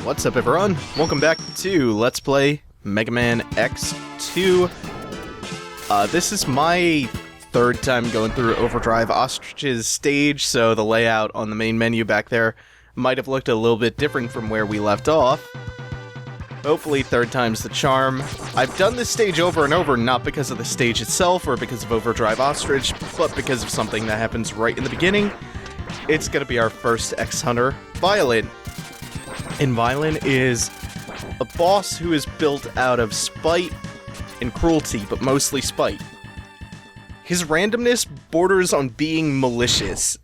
What's up, everyone? Welcome back to Let's Play Mega Man X2. This is my third time going through Overdrive Ostrich's stage, so the layout on the main menu back there might have looked a little bit different from where we left off. Hopefully third time's the charm. I've done this stage over and over, not because of the stage itself or because of Overdrive Ostrich, but because of something that happens right in the beginning. It's gonna be our first X-Hunter, Violin. And Violin is a boss who is built out of spite and cruelty, but mostly spite. His randomness borders on being malicious.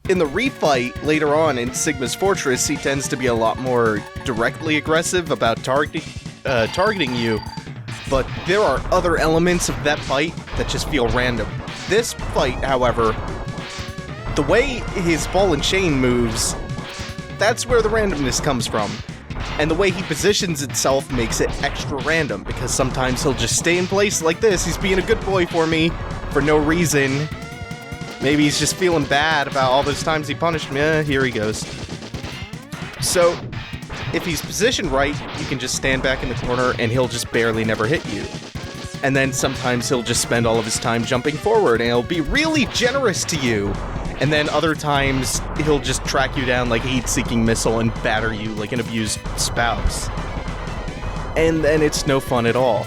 In the refight later on in Sigma's Fortress, he tends to be a lot more directly aggressive about targeting you, but there are other elements of that fight that just feel random. This fight, however, the way his ball and chain moves, that's where the randomness comes from. And the way he positions itself makes it extra random, because sometimes he'll just stay in place like this. He's being a good boy for me for no reason. Maybe he's just feeling bad about all those times he punished me. Here he goes. So, if he's positioned right, you can just stand back in the corner and he'll just barely never hit you. And then sometimes he'll just spend all of his time jumping forward and he'll be really generous to you. And then other times, he'll just track you down like a heat-seeking missile and batter you like an abused spouse. And then it's no fun at all.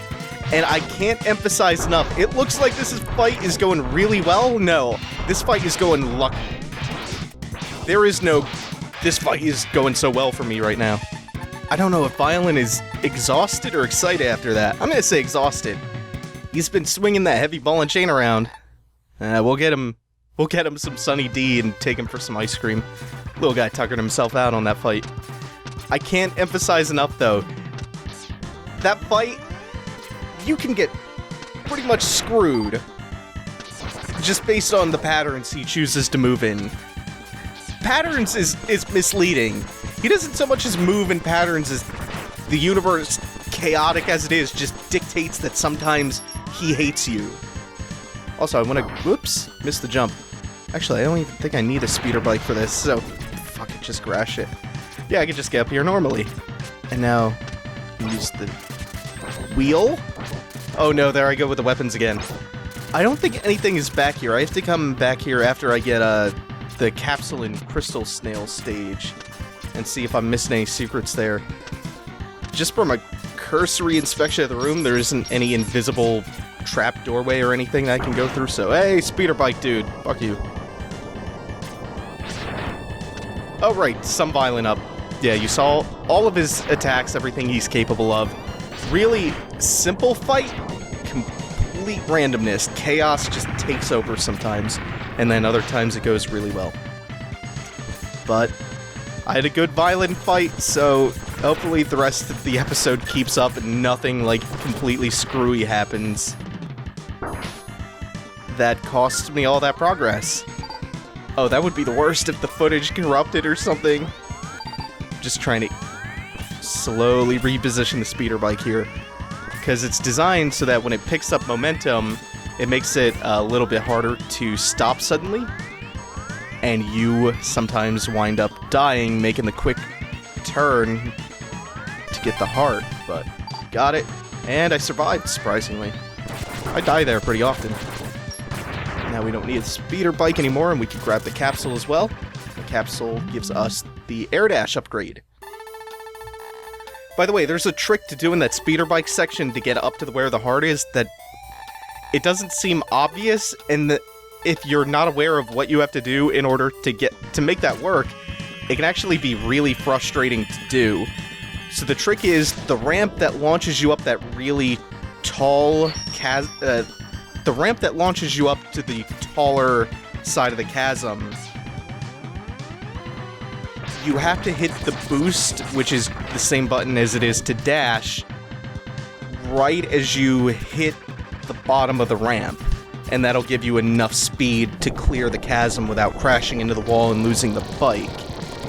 And I can't emphasize enough, it looks like this fight is going really well. No, this fight is going lucky. This fight is going so well for me right now. I don't know if Violin is exhausted or excited after that. I'm gonna say exhausted. He's been swinging that heavy ball and chain around. We'll get him some Sunny D and take him for some ice cream. Little guy tuckered himself out on that fight. I can't emphasize enough, though. That fight, you can get pretty much screwed just based on the patterns he chooses to move in. Patterns is misleading. He doesn't so much as move in patterns as the universe, chaotic as it is, just dictates that sometimes he hates you. Also, I want to... Whoops, missed the jump. Actually, I don't even think I need a speeder bike for this, so... Fuck it, just crash it. Yeah, I can just get up here normally. And now... use the... wheel? Oh no, there I go with the weapons again. I don't think anything is back here. I have to come back here after I get, the capsule and crystal snail stage. And see if I'm missing any secrets there. Just from a cursory inspection of the room, there isn't any invisible... trap doorway or anything that I can go through, so hey, speeder bike dude, fuck you. Oh right, some Violin up. Yeah, you saw all of his attacks, everything he's capable of. Really simple fight, complete randomness. Chaos just takes over sometimes, and then other times it goes really well. But I had a good Violin fight, so hopefully the rest of the episode keeps up and nothing like completely screwy happens that cost me all that progress. Oh, that would be the worst if the footage corrupted or something. Just trying to slowly reposition the speeder bike here, because it's designed so that when it picks up momentum, it makes it a little bit harder to stop suddenly, and you sometimes wind up dying making the quick turn to get the heart, but got it, and I survived, surprisingly. I die there pretty often. Now we don't need a speeder bike anymore, and we can grab the capsule as well. The capsule gives us the air dash upgrade. By the way, there's a trick to doing that speeder bike section to get up to where the heart is that it doesn't seem obvious, and if you're not aware of what you have to do in order to make that work, it can actually be really frustrating to do. So the trick is the ramp that launches you up that really tall the ramp that launches you up to the taller side of the chasm, you have to hit the boost, which is the same button as it is to dash, right as you hit the bottom of the ramp. And that'll give you enough speed to clear the chasm without crashing into the wall and losing the bike.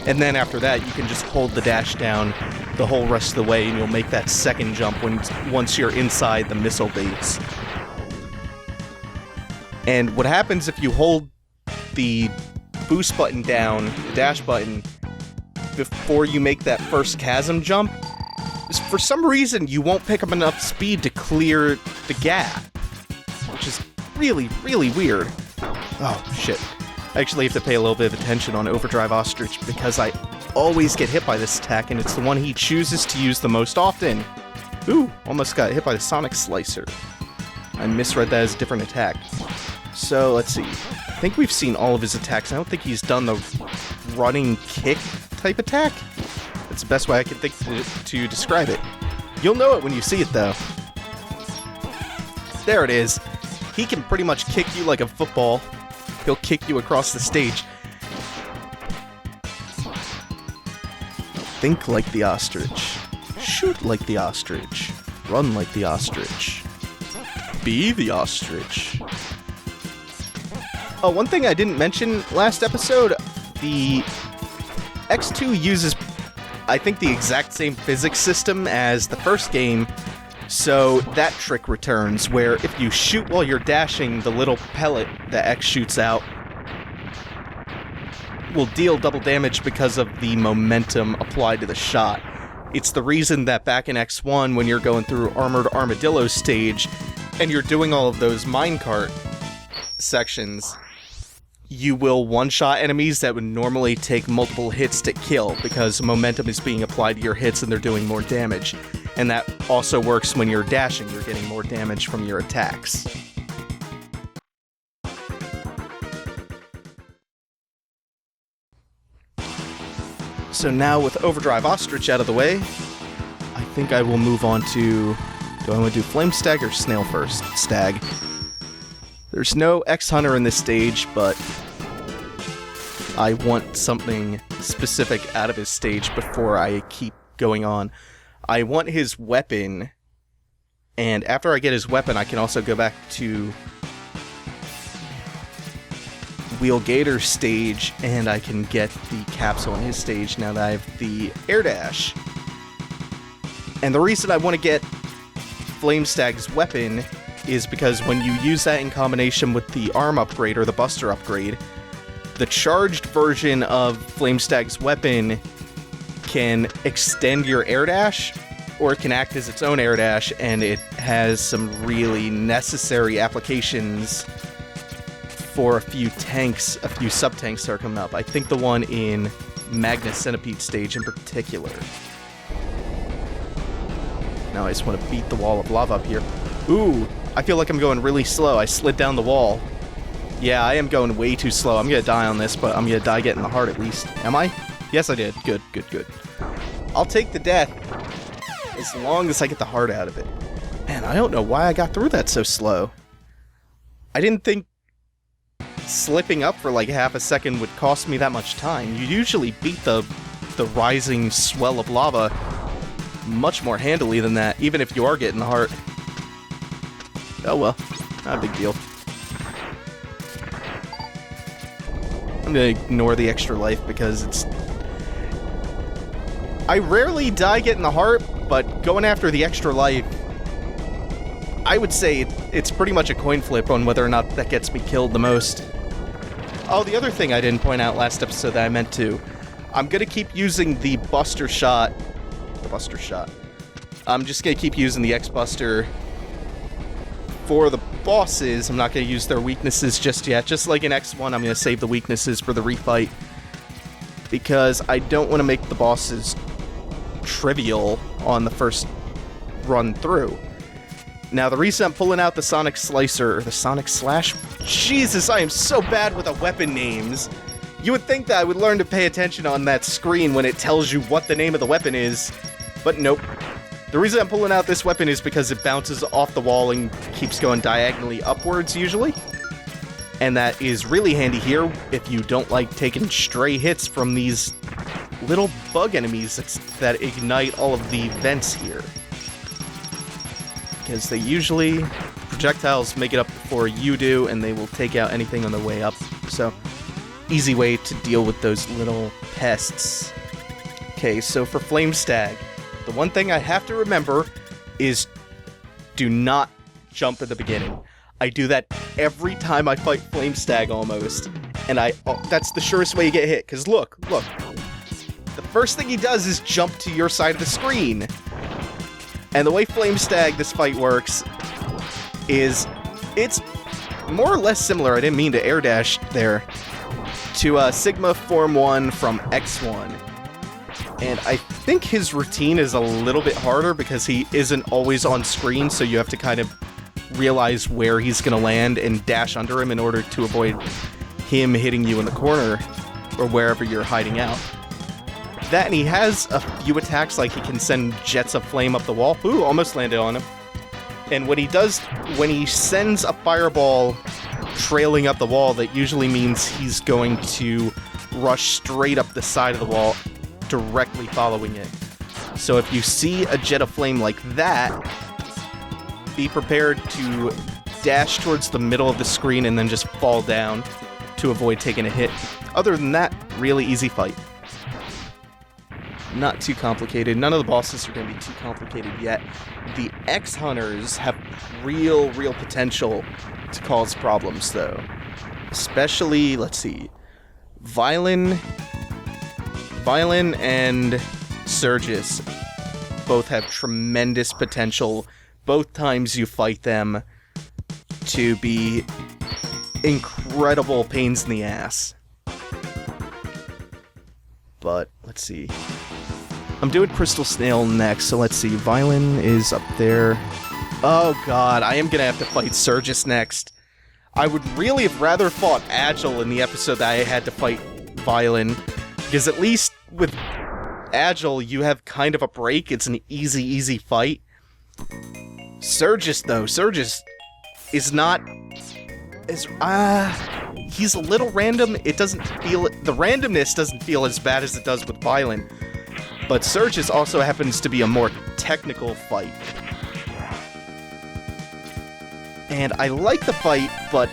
And then after that, you can just hold the dash down the whole rest of the way, and you'll make that second jump once you're inside the missile base. And what happens if you hold the boost button down, the dash button, before you make that first chasm jump, for some reason you won't pick up enough speed to clear the gap, which is really, really weird. Oh, shit. I actually have to pay a little bit of attention on Overdrive Ostrich because I always get hit by this attack, and it's the one he chooses to use the most often. Ooh, almost got hit by the Sonic Slicer. I misread that as a different attack. So, let's see. I think we've seen all of his attacks. I don't think he's done the running kick type attack. That's the best way I can think to describe it. You'll know it when you see it, though. There it is. He can pretty much kick you like a football. He'll kick you across the stage. Think like the ostrich. Shoot like the ostrich. Run like the ostrich. Be the ostrich. Oh, one thing I didn't mention last episode, the X2 uses, I think, the exact same physics system as the first game, so that trick returns, where if you shoot while you're dashing, the little pellet that X shoots out will deal double damage because of the momentum applied to the shot. It's the reason that back in X1, when you're going through Armored Armadillo stage, and you're doing all of those minecart sections, you will one-shot enemies that would normally take multiple hits to kill, because momentum is being applied to your hits and they're doing more damage. And that also works when you're dashing, you're getting more damage from your attacks. So now with Overdrive Ostrich out of the way, I think I will move on to... Do I want to do Flame Stag or Snail first? Stag. There's no X Hunter in this stage, but I want something specific out of his stage before I keep going on. I want his weapon, and after I get his weapon, I can also go back to Wheel Gator stage, and I can get the capsule on his stage now that I have the air dash. And the reason I want to get Flame Stag's weapon is because when you use that in combination with the arm upgrade or the buster upgrade, the charged version of Flame Stag's weapon can extend your air dash, or it can act as its own air dash, and it has some really necessary applications for a few tanks, a few sub-tanks that are coming up. I think the one in Magnus Centipede stage in particular. Now I just want to beat the wall of lava up here. Ooh, I feel like I'm going really slow. I slid down the wall. Yeah, I am going way too slow. I'm gonna die on this, but I'm gonna die getting the heart at least. Am I? Yes, I did. Good, good, good. I'll take the death as long as I get the heart out of it. Man, I don't know why I got through that so slow. I didn't think slipping up for like half a second would cost me that much time. You usually beat the rising swell of lava much more handily than that, even if you are getting the heart. Oh well, not a big deal. I'm gonna ignore the extra life because it's... I rarely die getting the heart, but going after the extra life, I would say it's pretty much a coin flip on whether or not that gets me killed the most. Oh, the other thing I didn't point out last episode that I meant to. I'm gonna keep using the Buster Shot. The Buster Shot. I'm just gonna keep using the X-Buster for the bosses. I'm not gonna use their weaknesses just yet. Just like in X1, I'm gonna save the weaknesses for the refight, because I don't want to make the bosses trivial on the first run through. Now, the reason I'm pulling out the Sonic Slicer, or the Sonic Slash... Jesus, I am so bad with the weapon names. You would think that I would learn to pay attention on that screen when it tells you what the name of the weapon is, but nope. The reason I'm pulling out this weapon is because it bounces off the wall and keeps going diagonally upwards, usually. And that is really handy here if you don't like taking stray hits from these little bug enemies that ignite all of the vents here. Because they usually, projectiles make it up before you do, and they will take out anything on the way up. So, easy way to deal with those little pests. Okay, so for Flame Stag, the one thing I have to remember is do not jump at the beginning. I do that every time I fight Flame Stag almost, and that's the surest way you get hit, because look. The first thing he does is jump to your side of the screen. And the way Flame Stag this fight works is it's more or less similar, I didn't mean to air dash there, to Sigma Form 1 from X1. And I think his routine is a little bit harder because he isn't always on screen, so you have to kind of realize where he's going to land and dash under him in order to avoid him hitting you in the corner or wherever you're hiding out. That, and he has a few attacks, like he can send jets of flame up the wall. Ooh, almost landed on him. And what he does, when he sends a fireball trailing up the wall, that usually means he's going to rush straight up the side of the wall, directly following it. So if you see a jet of flame like that, be prepared to dash towards the middle of the screen and then just fall down to avoid taking a hit. Other than that, really easy fight. Not too complicated. None of the bosses are going to be too complicated yet. The X-Hunters have real potential to cause problems, though. Especially, let's see, Violin and Serges both have tremendous potential, both times you fight them, to be incredible pains in the ass. But, let's see. I'm doing Crystal Snail next, so let's see. Violin is up there. Oh god, I am gonna have to fight Serges next. I would really have rather fought Agile in the episode that I had to fight Violin, because at least with Agile, you have kind of a break. It's an easy fight. Serges, though, Serges is not as, he's a little random. It doesn't feel, the randomness doesn't feel as bad as it does with Violin. But Serges also happens to be a more technical fight. And I like the fight, but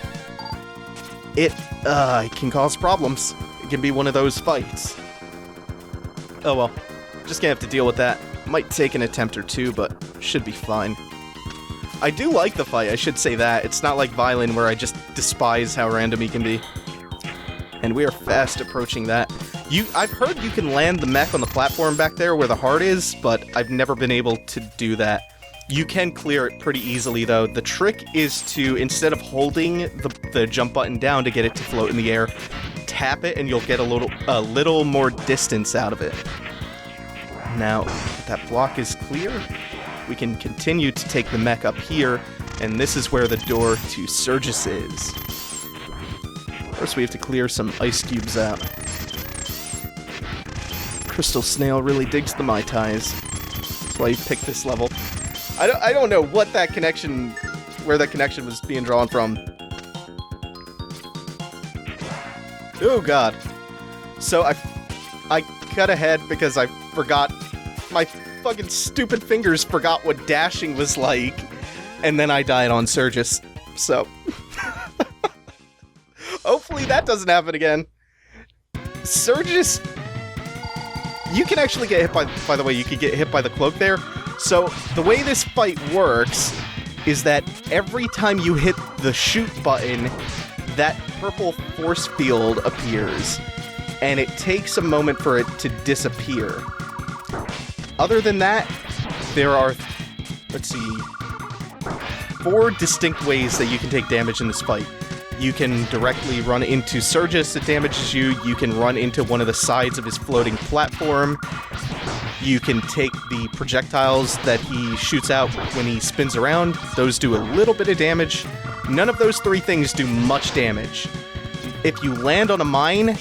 it can cause problems. It can be one of those fights. Oh well, just gonna have to deal with that. Might take an attempt or two, but should be fine. I do like the fight, I should say that. It's not like Violin where I just despise how random he can be. And we are fast approaching that. I've heard you can land the mech on the platform back there where the heart is, but I've never been able to do that. You can clear it pretty easily, though. The trick is to, instead of holding the jump button down to get it to float in the air, tap it and you'll get a little more distance out of it. Now, that block is clear. We can continue to take the mech up here, and this is where the door to Serges is. First, we have to clear some ice cubes out. Crystal Snail really digs the Mai Tais. That's why he picked this level. I don't know what that connection, where that connection was being drawn from. Oh god. So I cut ahead because I forgot, my fucking stupid fingers forgot what dashing was like, and then I died on Serges. So hopefully that doesn't happen again. Serges, you can actually get hit by the way, you could get hit by the cloak there. So the way this fight works is that every time you hit the shoot button, that purple force field appears, and it takes a moment for it to disappear. Other than that, there are, let's see, 4 distinct ways that you can take damage in this fight. You can directly run into Serges, it damages you. You can run into one of the sides of his floating platform. You can take the projectiles that he shoots out when he spins around. Those do a little bit of damage. None of those 3 things do much damage. If you land on a mine,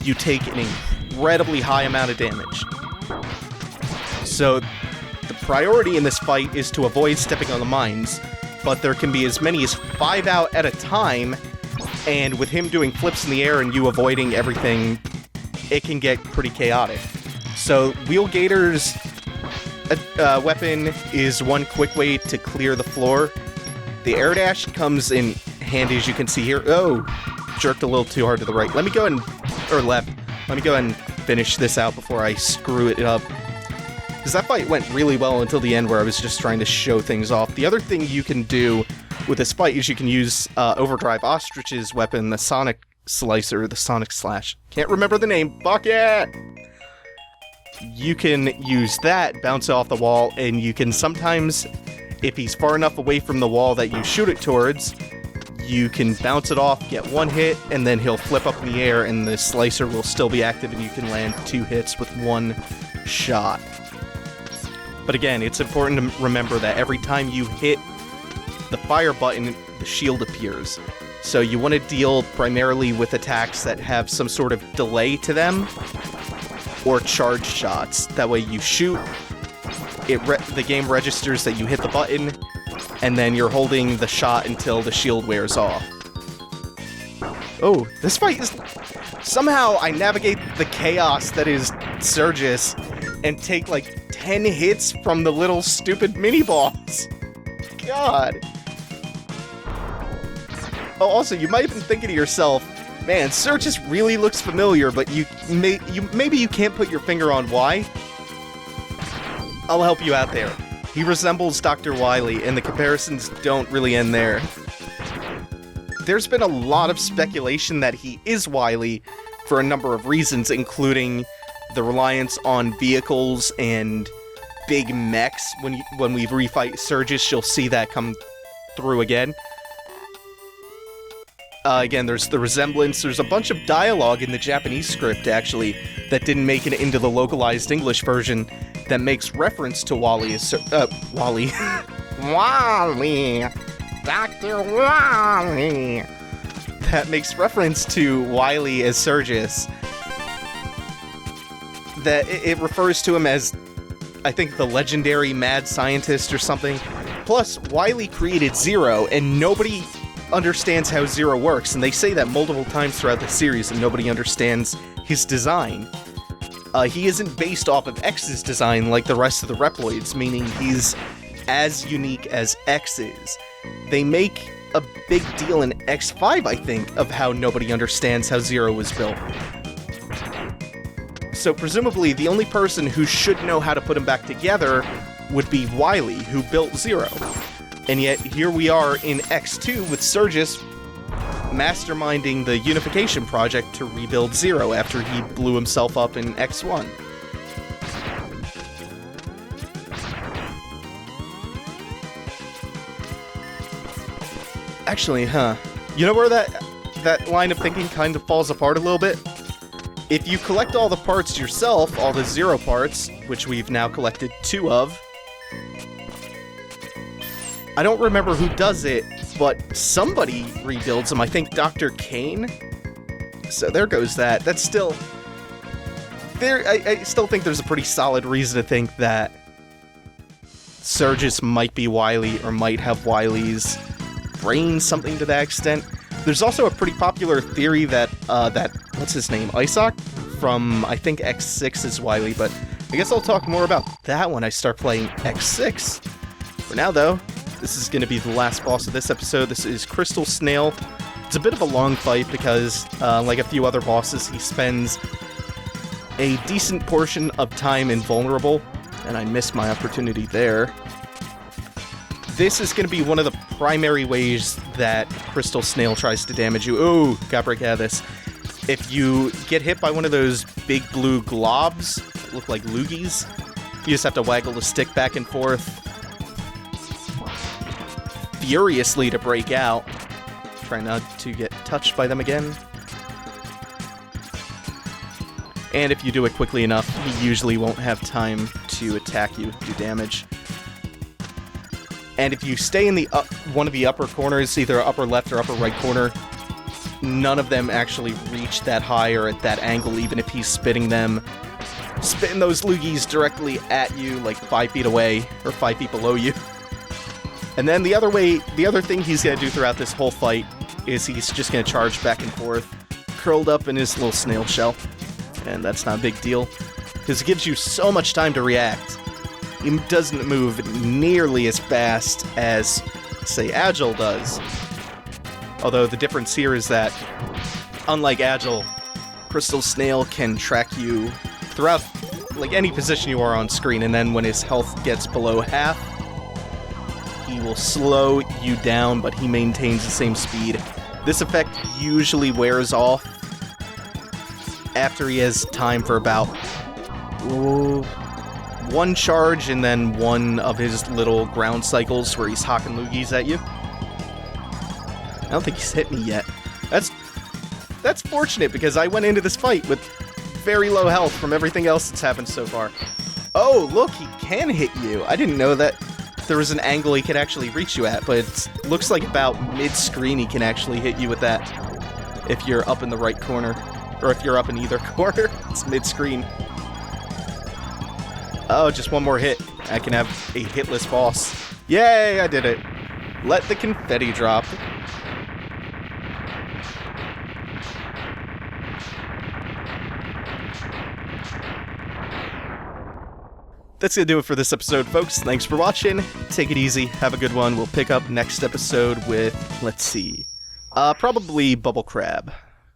you take an incredibly high amount of damage. So the priority in this fight is to avoid stepping on the mines, but there can be as many as 5 out at a time, and with him doing flips in the air and you avoiding everything, it can get pretty chaotic. So Wheelgator's weapon is one quick way to clear the floor. The air dash comes in handy, as you can see here. Oh, jerked a little too hard to the right. Let me go and, or left. Let me go and finish this out before I screw it up. Because that fight went really well until the end where I was just trying to show things off. The other thing you can do with this fight is you can use Overdrive Ostrich's weapon, the Sonic Slicer, the Sonic Slash. Can't remember the name. Fuck yeah! you can use that, bounce it off the wall, and you can sometimes, if he's far enough away from the wall that you shoot it towards, you can bounce it off, get one hit, and then he'll flip up in the air, and the slicer will still be active, and you can land 2 hits with 1 shot. But again, it's important to remember that every time you hit the fire button, the shield appears. So you want to deal primarily with attacks that have some sort of delay to them, or charge shots. That way you shoot, the game registers that you hit the button, and then you're holding the shot until the shield wears off. Oh, this fight is... Somehow I navigate the chaos that is Serges and take like 10 hits from the little stupid mini-boss. God. Oh, also, you might have been thinking to yourself, man, Serges really looks familiar, but maybe you can't put your finger on why. I'll help you out there. He resembles Dr. Wily, and the comparisons don't really end there. There's been a lot of speculation that he is Wily for a number of reasons, including the reliance on vehicles and big mechs. When we refight Serges, you'll see that come through again. Again, there's the resemblance. There's a bunch of dialogue in the Japanese script, actually, that didn't make it into the localized English version that makes reference to Wally as Wally. Wally! Dr. Wily! That makes reference to Wily as Serges. That it refers to him as, I think, the legendary mad scientist or something. Plus, Wily created Zero, and nobody understands how Zero works, and they say that multiple times throughout the series, and nobody understands his design. He isn't based off of X's design like the rest of the Reploids, meaning he's as unique as X is. They make a big deal in X5, I think, of how nobody understands how Zero was built. So presumably, the only person who should know how to put them back together would be Wily, who built Zero. And yet, here we are in X2 with Serges masterminding the unification project to rebuild Zero after he blew himself up in X1. Actually, you know where that line of thinking kind of falls apart a little bit? If you collect all the parts yourself, all the Zero parts, which we've now collected 2 of, I don't remember who does it, but somebody rebuilds them. I think Dr. Kane? So there goes that. That's still... I still think there's a pretty solid reason to think that Serges might be Wily, or might have Wily's brain, something to that extent. There's also a pretty popular theory that, what's his name, Isaac? From, I think, X6 is Wily, but I guess I'll talk more about that when I start playing X6. For now, though, this is going to be the last boss of this episode. This is Crystal Snail. It's a bit of a long fight because, like a few other bosses, he spends a decent portion of time invulnerable, and I missed my opportunity there. This is going to be one of the primary ways that Crystal Snail tries to damage you. Oh, gotta break out of this. If you get hit by one of those big blue globs that look like loogies, you just have to waggle the stick back and forth furiously to break out. Try not to get touched by them again. And if you do it quickly enough, he usually won't have time to attack you, do damage. And if you stay in the one of the upper corners, either upper left or upper right corner, none of them actually reach that high or at that angle, even if he's spitting those loogies directly at you, like 5 feet away, or 5 feet below you. And then the other thing he's going to do throughout this whole fight is he's just going to charge back and forth, curled up in his little snail shell. And that's not a big deal, because it gives you so much time to react. He doesn't move nearly as fast as, say, Agile does. Although the difference here is that, unlike Agile, Crystal Snail can track you throughout, like, any position you are on screen, and then when his health gets below half, he will slow you down, but he maintains the same speed. This effect usually wears off after he has time for about one charge and then one of his little ground cycles where he's hawking loogies at you. I don't think he's hit me yet. That's fortunate because I went into this fight with very low health from everything else that's happened so far. Oh, look, he can hit you. I didn't know that there was an angle he could actually reach you at, but it looks like about mid-screen he can actually hit you with that if you're up in the right corner, or if you're up in either corner. It's mid-screen. Oh, just one more hit. I can have a hitless boss. Yay, I did it. Let the confetti drop. That's gonna do it for this episode, folks. Thanks for watching. Take it easy. Have a good one. We'll pick up next episode with, let's see, probably Bubble Crab.